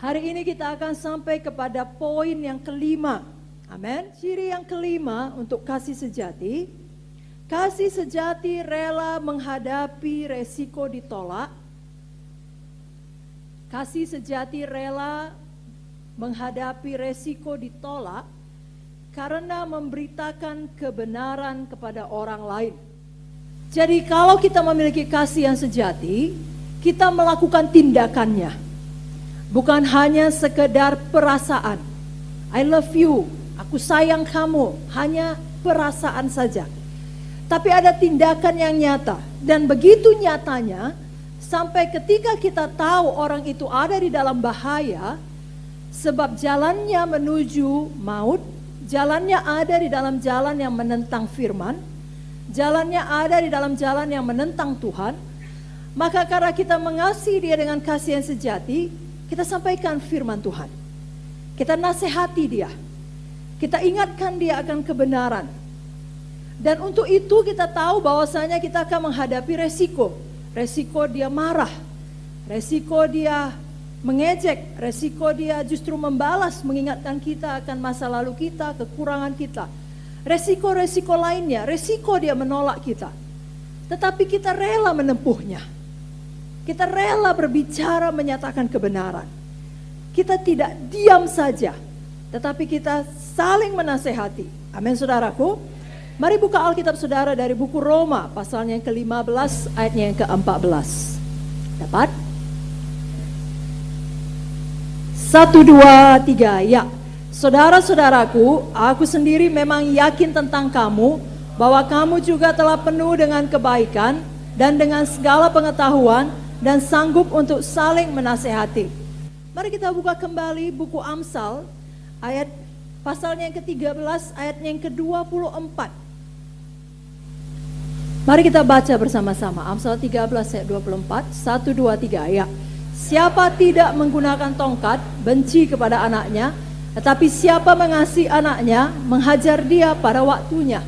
Hari ini kita akan sampai kepada poin yang kelima. Amin. Ciri yang kelima untuk kasih sejati. Kasih sejati rela menghadapi resiko ditolak. Kasih sejati rela menghadapi resiko ditolak karena memberitakan kebenaran kepada orang lain. Jadi kalau kita memiliki kasih yang sejati, kita melakukan tindakannya. Bukan hanya sekedar perasaan. I love you, aku sayang kamu, hanya perasaan saja. Tapi ada tindakan yang nyata. Dan begitu nyatanya, sampai ketika kita tahu orang itu ada di dalam bahaya, sebab jalannya menuju maut, jalannya ada di dalam jalan yang menentang firman, jalannya ada di dalam jalan yang menentang Tuhan, maka karena kita mengasihi dia dengan kasih yang sejati, kita sampaikan firman Tuhan. Kita nasihati dia. Kita ingatkan dia akan kebenaran. Dan untuk itu kita tahu bahwasanya kita akan menghadapi resiko. Resiko dia marah. Resiko dia mengejek. Resiko dia justru membalas, mengingatkan kita akan masa lalu kita, kekurangan kita. Resiko-resiko lainnya, resiko dia menolak kita. Tetapi kita rela menempuhnya. Kita rela berbicara menyatakan kebenaran. Kita tidak diam saja, tetapi kita saling menasehati. Amin saudaraku. Mari buka Alkitab saudara dari buku Roma pasalnya yang ke-15 ayatnya yang ke-14. Dapat? 1, 2, 3 ya. Saudara-saudaraku, aku sendiri memang yakin tentang kamu bahwa kamu juga telah penuh dengan kebaikan dan dengan segala pengetahuan dan sanggup untuk saling menasehati. Mari kita buka kembali buku Amsal ayat pasalnya yang ke-13 ayatnya yang ke-24. Mari kita baca bersama-sama Amsal 13 ayat 24. 1, 2, 3 ya. Siapa tidak menggunakan tongkat benci kepada anaknya, tetapi siapa mengasihi anaknya menghajar dia pada waktunya.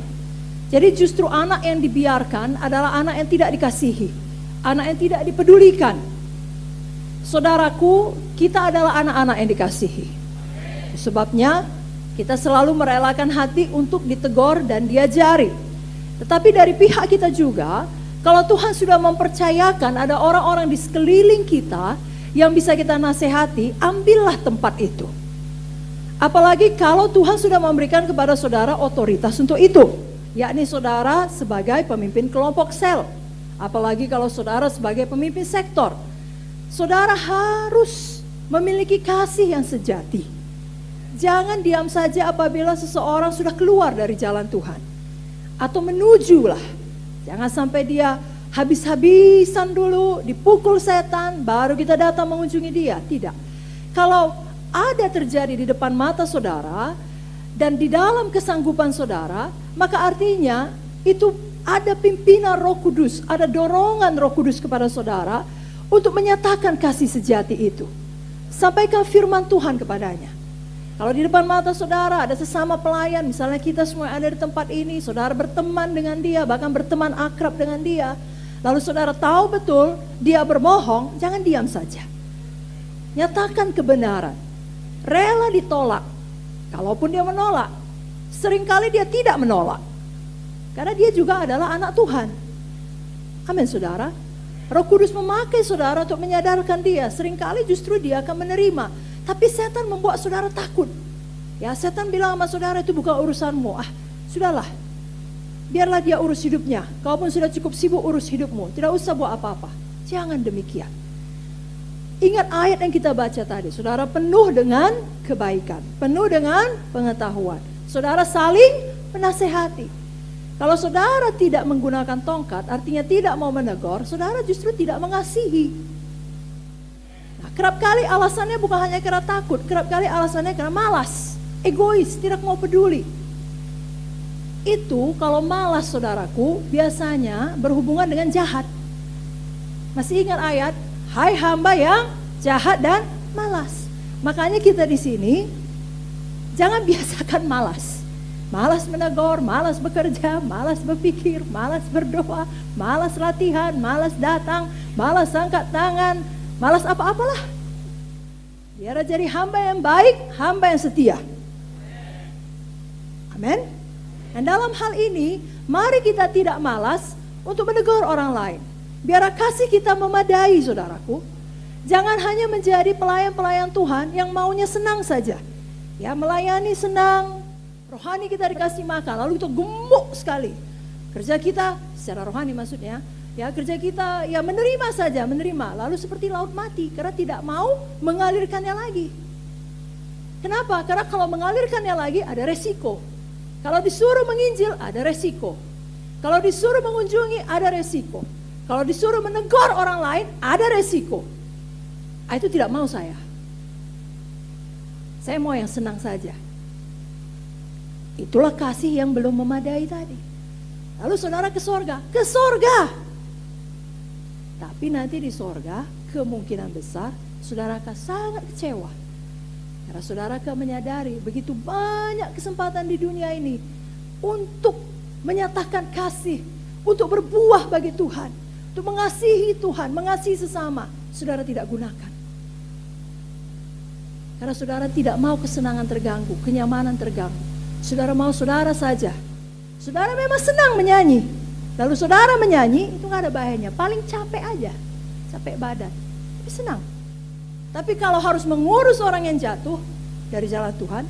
Jadi justru anak yang dibiarkan adalah anak yang tidak dikasihi, anak yang tidak dipedulikan. Saudaraku, kita adalah anak-anak yang dikasihi. Sebabnya kita selalu merelakan hati untuk ditegur dan diajari. Tetapi dari pihak kita juga, kalau Tuhan sudah mempercayakan ada orang-orang di sekeliling kita yang bisa kita nasihati, ambillah tempat itu. Apalagi kalau Tuhan sudah memberikan kepada saudara otoritas untuk itu, yakni saudara sebagai pemimpin kelompok sel. Apalagi kalau saudara sebagai pemimpin sektor. Saudara harus memiliki kasih yang sejati. Jangan diam saja apabila seseorang sudah keluar dari jalan Tuhan. Atau menujulah. Jangan sampai dia habis-habisan dulu, dipukul setan, baru kita datang mengunjungi dia. Tidak. Kalau ada terjadi di depan mata saudara, dan di dalam kesanggupan saudara, maka artinya itu ada pimpinan Roh Kudus, ada dorongan Roh Kudus kepada saudara untuk menyatakan kasih sejati itu. Sampaikan firman Tuhan kepadanya. Kalau di depan mata saudara ada sesama pelayan, misalnya kita semua ada di tempat ini, saudara berteman dengan dia, bahkan berteman akrab dengan dia, lalu saudara tahu betul dia berbohong, jangan diam saja. Nyatakan kebenaran. Rela ditolak. Kalaupun dia menolak, seringkali dia tidak menolak. Karena dia juga adalah anak Tuhan. Amin saudara. Roh Kudus memakai saudara untuk menyadarkan dia. Seringkali justru dia akan menerima. Tapi setan membuat saudara takut. Ya, setan bilang sama saudara itu bukan urusanmu. Sudahlah. Biarlah dia urus hidupnya. Kalaupun sudah cukup sibuk urus hidupmu. Tidak usah buat apa-apa. Jangan demikian. Ingat ayat yang kita baca tadi. Saudara penuh dengan kebaikan. Penuh dengan pengetahuan. Saudara saling menasehati. Kalau saudara tidak menggunakan tongkat, artinya tidak mau menegur, saudara justru tidak mengasihi. Nah, kerap kali alasannya bukan hanya karena takut, kerap kali alasannya karena malas, egois, tidak mau peduli. Itu kalau malas saudaraku, biasanya berhubungan dengan jahat. Masih ingat ayat, hai hamba yang jahat dan malas. Makanya kita di sini, jangan biasakan malas. Malas menegur, malas bekerja, malas berpikir, malas berdoa, malas latihan, malas datang, malas angkat tangan, malas apa-apalah. Biar jadi hamba yang baik, hamba yang setia. Amin. Dan dalam hal ini, mari kita tidak malas untuk menegur orang lain. Biar kasih kita memadai, saudaraku. Jangan hanya menjadi pelayan-pelayan Tuhan yang maunya senang saja. Ya, melayani senang, rohani kita dikasih makan, lalu itu gemuk sekali. Kerja kita secara rohani maksudnya, ya kerja kita ya menerima saja, menerima. Lalu seperti laut mati karena tidak mau mengalirkannya lagi. Kenapa? Karena kalau mengalirkannya lagi ada resiko. Kalau disuruh menginjil ada resiko. Kalau disuruh mengunjungi ada resiko. Kalau disuruh menegur orang lain ada resiko. Itu tidak mau saya. Saya mau yang senang saja. Itulah kasih yang belum memadai tadi. Lalu saudara ke sorga. Ke sorga. Tapi nanti di sorga kemungkinan besar saudara akan sangat kecewa. Karena saudara akan menyadari begitu banyak kesempatan di dunia ini untuk menyatakan kasih, untuk berbuah bagi Tuhan, untuk mengasihi Tuhan, mengasihi sesama. Saudara tidak gunakan. Karena saudara tidak mau kesenangan terganggu, kenyamanan terganggu. Saudara mau saudara saja. Saudara memang senang menyanyi. Lalu saudara menyanyi, itu gak ada bahayanya. Paling capek aja, capek badan. Tapi senang. Tapi kalau harus mengurus orang yang jatuh dari jalan Tuhan,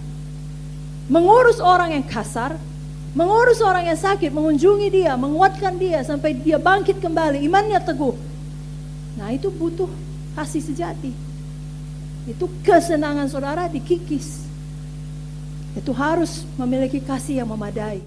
mengurus orang yang kasar, mengurus orang yang sakit, mengunjungi dia, menguatkan dia sampai dia bangkit kembali, imannya teguh. Nah itu butuh kasih sejati. Itu kesenangan saudara dikikis. Itu harus memiliki kasih yang memadai.